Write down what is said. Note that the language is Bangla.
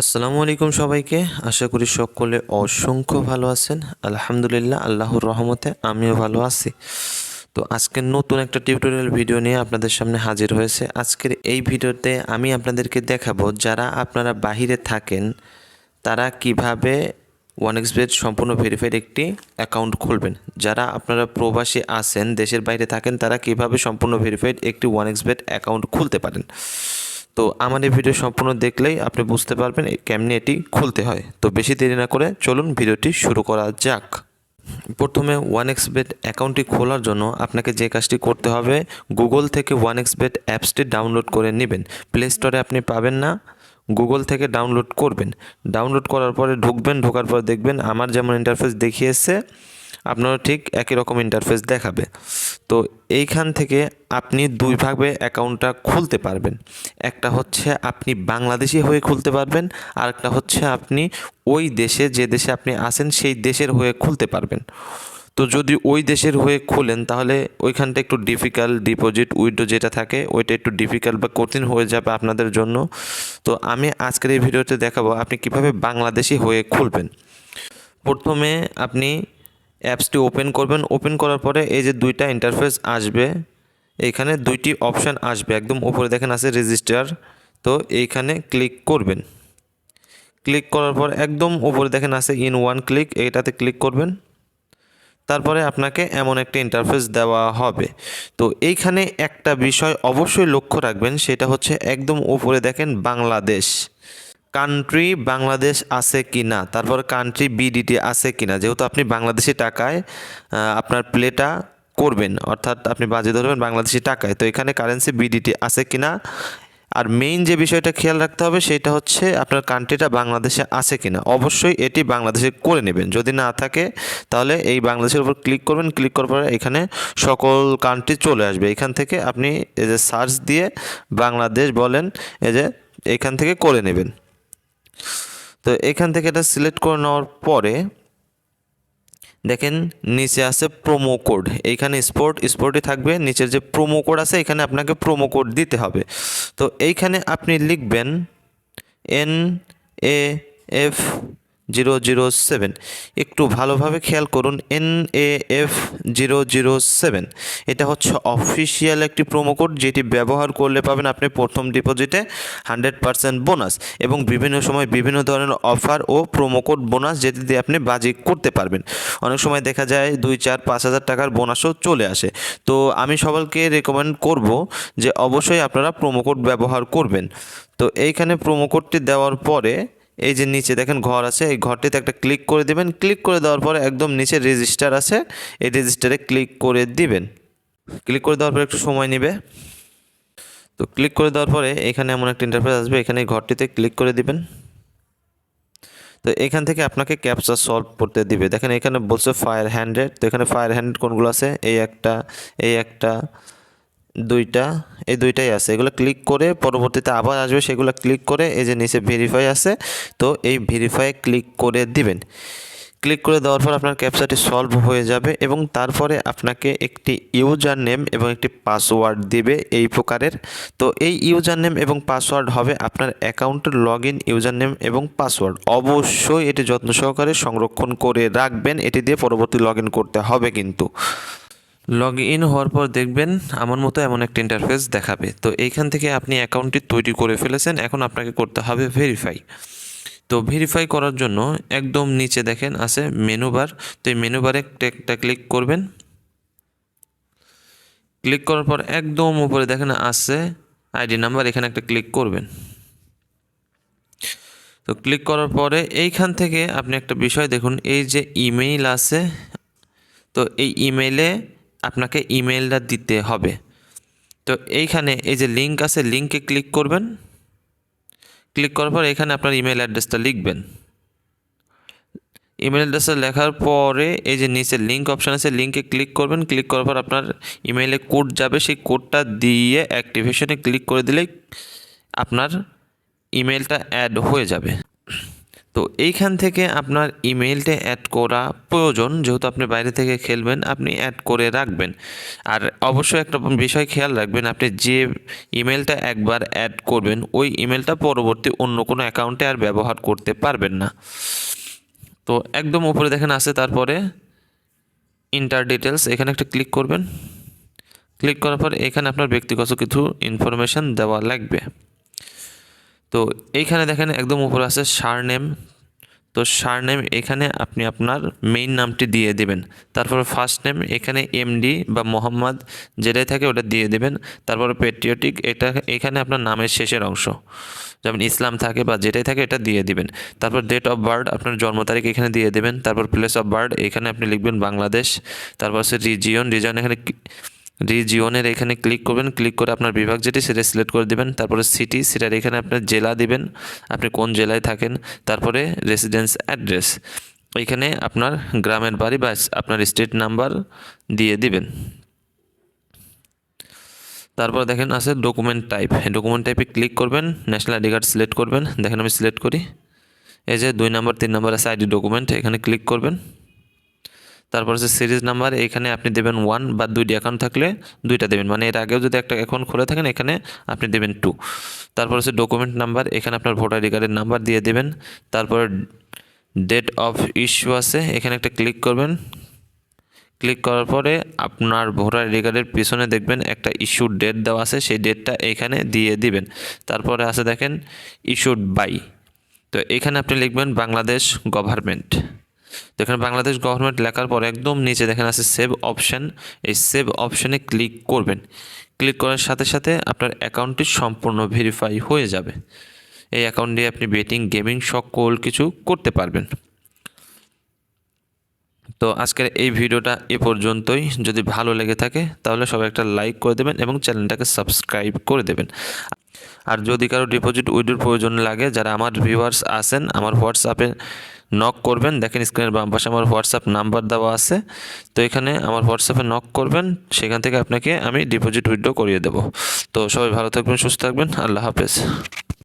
আসসালামু আলাইকুম সবাইকে। আশা করি সকলে অসংখ্য ভালো আছেন। আলহামদুলিল্লাহ, আল্লাহর রহমতে আমিও ভালো আছি। তো আজকের নতুন একটা টিউটোরিয়াল ভিডিও নিয়ে আপনাদের সামনে হাজির হয়েছে। আজকের এই ভিডিওতে আমি আপনাদেরকে দেখাবো যারা আপনারা বাহিরে থাকেন তারা কিভাবে ওয়ানএক্সবেট সম্পূর্ণ ভেরিফাইড একটি অ্যাকাউন্ট খুলবেন। যারা আপনারা প্রবাসী আছেন, দেশের বাইরে থাকেন, তারা কিভাবে সম্পূর্ণ ভেরিফাইড একটি ওয়ানএক্সবেট অ্যাকাউন্ট খুলতে পারেন। তো আমার এই ভিডিও সম্পূর্ণ দেখলেই আপনি বুঝতে পারবেন কেমনি এটি খুলতে হয়। তো বেশি দেরি না করে চলুন ভিডিওটি শুরু করা যাক। প্রথমে ওয়ানএক্সবেট অ্যাকাউন্টটি খোলার জন্য আপনাকে যে কাজটি করতে হবে, গুগল থেকে ওয়ানএক্সবেট অ্যাপসটি ডাউনলোড করে নেবেন। প্লে স্টোরে আপনি পাবেন না, গুগল থেকে ডাউনলোড করবেন। ডাউনলোড করার পরে ঢোকার পরে দেখবেন আমার যেমন ইন্টারফেস দেখিয়েছে আপনারও ঠিক একই রকম ইন্টারফেস দেখাবে। তো এইখান থেকে আপনি দুইভাবে অ্যাকাউন্টটা খুলতে পারবেন। একটা হচ্ছে আপনি বাংলাদেশি হয়ে খুলতে পারবেন, আর একটা হচ্ছে আপনি ওই দেশে, যে দেশে আপনি আছেন সেই দেশের হয়ে খুলতে পারবেন। তো যদি ওই দেশের হয়ে খুলেন তাহলে ওইখানটা একটু ডিফিকাল্ট, ডিপোজিট উইথড্র যেটা থাকে ওইটা একটু ডিফিকাল্ট বা কঠিন হয়ে যাবে আপনাদের জন্য। তো আমি আজকের এই ভিডিওতে দেখাবো আপনি কিভাবে বাংলাদেশি হয়ে খুলবেন। প্রথমে আপনি অ্যাপসটি ওপেন করবেন। ওপেন করার পরে এই যে দুইটা ইন্টারফেস আসবে, এইখানে দুইটি অপশান আসবে, একদম উপরে দেখেন আছে রেজিস্টার। তো এইখানে ক্লিক করবেন। ক্লিক করার পর একদম উপরে দেখেন আছে ইন ওয়ান ক্লিক, এইটাতে ক্লিক করবেন। তারপরে আপনাকে এমন একটা ইন্টারফেস দেওয়া হবে। তো এইখানে একটা বিষয় অবশ্যই লক্ষ্য রাখবেন, সেটা হচ্ছে একদম উপরে দেখেন বাংলাদেশ, কান্ট্রি বাংলাদেশ আছে কি না, তারপর কান্ট্রি বিডিটি আছে কি না। যেহেতু আপনি বাংলাদেশি টাকায় আপনার প্লেটা করবেন, অর্থাৎ আপনি বাজে ধরবেন বাংলাদেশি টাকায়, তো এখানে কারেন্সি বিডিটি আছে কি না। আর মেইন যে বিষয়টা খেয়াল রাখতে হবে সেটা হচ্ছে আপনার কান্ট্রিটা বাংলাদেশে আছে কি না। অবশ্যই এটি বাংলাদেশে করে নেবেন, যদি না থাকে তাহলে এই বাংলাদেশের উপর ক্লিক করবেন। ক্লিক করার পরে এখানে সকল কান্ট্রি চলে আসবে। এখান থেকে আপনি এই যে সার্চ দিয়ে বাংলাদেশ বলেন, এই যে এখান থেকে করে নেবেন। তো এখান থেকে এটা সিলেক্ট করে নেওয়ার পরে দেখেন নিচে আছে প্রোমো কোড, এইখানে স্পোর্টই থাকবে। নিচের যে প্রোমো কোড আছে এখানে আপনাকে প্রোমো কোড দিতে হবে। তো এইখানে আপনি লিখবেন NAF007। একটু ভালোভাবে খেয়াল করুন, NAF007 এটা হচ্ছে অফিসিয়াল একটি প্রোমো কোড, যেটি ব্যবহার করলে পাবেন আপনি প্রথম ডিপোজিটে 100% বোনাস, এবং বিভিন্ন সময় বিভিন্ন ধরনের অফার ও প্রোমো কোড বোনাস, যেটি দিয়ে আপনি বাজি করতে পারবেন। অনেক সময় দেখা যায় 2, 4, 5,000 টাকার বোনাসও চলে আসে। তো আমি সবাইকে রেকমেন্ড করব যে অবশ্যই আপনারা প্রোমো কোড ব্যবহার করবেন। তো এইখানে প্রোমো কোডটি দেওয়ার পরে এই যে নিচে দেখেন ঘর আছে, এই ঘরটিতে একটা ক্লিক করে দিবেন। ক্লিক করে দেওয়ার পরে একদম নিচে রেজিস্টার আছে, এই রেজিস্টারে ক্লিক করে দিবেন। ক্লিক করে দেওয়ার পরে একটু সময় নেবে। তো ক্লিক করে দেওয়ার পরে এখানে এমন একটা ইন্টারফেস আসবে, এখানে এই ঘরটিতে ক্লিক করে দিবেন। তো এখান থেকে আপনাকে ক্যাপচা সলভ করতে দিবে। দেখেন এখানে বলছে ফায়ার হ্যান্ডেড, তো এখানে ফায়ার হ্যান্ডেড কোনগুলো আছে, এই একটা দুইটা, এই দুইটাই আছে। এগুলো ক্লিক করে পরবর্তীতে আবার আসবে, সেগুলো ক্লিক করে এই যে নিচে ভেরিফাই আছে, তো এই ভেরিফাই ক্লিক করে দিবেন। ক্লিক করে দেওয়ার পর আপনার ক্যাপচাটি সলভ হয়ে যাবে, এবং তারপরে আপনাকে একটি ইউজার নেম এবং একটি পাসওয়ার্ড দিবে এই প্রকারের। তো এই ইউজার নেম এবং পাসওয়ার্ড হবে আপনার অ্যাকাউন্টের লগ ইন ইউজার নেম এবং পাসওয়ার্ড। অবশ্যই এটি যত্ন সহকারে সংরক্ষণ করে রাখবেন, এটি দিয়ে পরবর্তী লগ ইন করতে হবে। কিন্তু লগ ইন হওয়ার পর দেখবেন আমার মতো এমন একটা ইন্টারফেস দেখাবে। তো এইখান থেকে আপনি অ্যাকাউন্টটি তৈরি করে ফেলেছেন, এখন আপনাকে করতে হবে ভেরিফাই। তো ভেরিফাই করার জন্য একদম নিচে দেখেন আছে মেনু বার, তো এই মেনু বারে একটা ক্লিক করবেন। ক্লিক করার পর একদম উপরে দেখেন আছে আইডি নাম্বার, এখানে একটা ক্লিক করবেন। তো ক্লিক করার পরে এইখান থেকে আপনি একটা বিষয় দেখুন, এই যে ইমেইল আছে, তো এই ইমেইলে আপনাকে ইমেইলটা দিতে হবে। তো এইখানে এই যে লিঙ্ক আছে, লিঙ্কে ক্লিক করবেন। ক্লিক করার পর এখানে আপনার ইমেল অ্যাড্রেসটা লিখবেন। ইমেল অ্যাড্রেসটা লেখার পরে এই যে নিচে লিঙ্ক অপশান আছে, লিঙ্কে ক্লিক করবেন। ক্লিক করার পর আপনার ইমেইলে কোড যাবে, সেই কোডটা দিয়ে অ্যাক্টিভেশনে ক্লিক করে দিলেই আপনার ইমেলটা অ্যাড হয়ে যাবে। তো এইখান থেকে আপনার ইমেলটা অ্যাড করা প্রয়োজন, যেহেতু আপনি বাইরে থেকে খেলবেন, আপনি অ্যাড করে রাখবেন। আর অবশ্যই একটা বিষয় খেয়াল রাখবেন, আপনি যে ইমেলটা একবার অ্যাড করবেন ওই ইমেলটা পরবর্তী অন্য কোনো অ্যাকাউন্টে আর ব্যবহার করতে পারবেন না। তো একদম উপরে দেখেন আছে, তারপরে ইন্টার ডিটেলস, এখানে একটা ক্লিক করবেন। ক্লিক করার পর এখানে আপনার ব্যক্তিগত কিছু ইনফরমেশান দেওয়া লাগবে। তো এইখানে দেখেন একদম উপরে আছে সারনেম। তো সারনেম এখানে আপনি আপনার মেইন নামটি দিয়ে দেবেন। তারপরে ফার্স্ট নেম এখানে এমডি বা মোহাম্মদ যেটাই থাকে ওটা দিয়ে দেবেন। তারপরে পেট্রিয়টিক, এটা এখানে আপনার নামের শেষের অংশ, যেমন ইসলাম থাকে বা যেটাই থাকে এটা দিয়ে দিবেন। তারপর ডেট অফ বার্থ, আপনার জন্ম তারিখ এখানে দিয়ে দেবেন। তারপর প্লেস অফ বার্থ এখানে আপনি লিখবেন বাংলাদেশ। তারপর হচ্ছে রিজিয়ন এখানে রিজিয়নের এখানে ক্লিক করবেন। ক্লিক করে আপনার বিভাগ যেটি সেটা সিলেক্ট করে দেবেন। তারপরে সিটি, সেটার এখানে আপনার জেলা দিবেন, আপনি কোন জেলায় থাকেন। তারপরে রেসিডেন্স অ্যাড্রেস, এখানে আপনার গ্রামের বাড়ি বা আপনার স্টেট নাম্বার দিয়ে দিবেন। তারপর দেখেন আছে ডকুমেন্ট টাইপ, ডকুমেন্ট টাইপে ক্লিক করবেন, ন্যাশনাল আইডি কার্ড সিলেক্ট করবেন। দেখেন আমি সিলেক্ট করি, এই যে 2 নম্বর 3 নম্বর আছে আইডি ডকুমেন্ট, এখানে ক্লিক করবেন। তারপর হচ্ছে সিরিজ নাম্বার, এখানে আপনি দেবেন 1 বা 2টি অ্যাকাউন্ট থাকলে 2টা দেবেন, মানে এর আগেও যদি একটা অ্যাকাউন্ট খুলে থাকেন এখানে আপনি দেবেন 2। তারপর হচ্ছে ডকুমেন্ট নাম্বার, এখানে আপনার ভোটার আইডি কার্ডের নাম্বার দিয়ে দেবেন। তারপর ডেট অফ ইস্যু আছে, এখানে একটা ক্লিক করবেন। ক্লিক করার পরে আপনার ভোটার আইডি কার্ডের পিছনে দেখবেন একটা ইস্যুর ডেট দেওয়া আছে, সেই ডেটটা এখানে দিয়ে দিবেন। তারপরে আছে দেখেন ইস্যুড বাই, তো এখানে আপনি লিখবেন বাংলাদেশ গভর্নমেন্ট। তো এখানে বাংলাদেশ গভর্নমেন্ট লেখার পর একদম নিচে দেখেন আছে সেভ অপশান, এই সেভ অপশানে ক্লিক করবেন। ক্লিক করার সাথে সাথে আপনার অ্যাকাউন্টটি সম্পূর্ণ ভেরিফাই হয়ে যাবে। এই অ্যাকাউন্ট দিয়ে আপনি বেটিং, গেমিং সকল কিছু করতে পারবেন। তো আজকের এই ভিডিওটা এ পর্যন্তই। যদি ভালো লেগে থাকে তাহলে সবাই একটা লাইক করে দেবেন এবং চ্যানেলটাকে সাবস্ক্রাইব করে দেবেন। আর যদি কারো ডিপোজিট উইথড্রর প্রয়োজন লাগে, যারা আমার ভিউয়ার্স আছেন, আমার হোয়াটসঅ্যাপে নক করবেন। দেখেন স্ক্রিনের বাম পাশে আমার হোয়াটসঅ্যাপ নাম্বার দেওয়া আছে, তো এখানে আমার হোয়াটসঅ্যাপে নক করবেন, সেখান থেকে আপনাকে আমি ডিপোজিট উইথড্র করিয়ে দেব। তো সবাই ভালো থাকবেন, সুস্থ থাকবেন, আল্লাহ হাফেজ।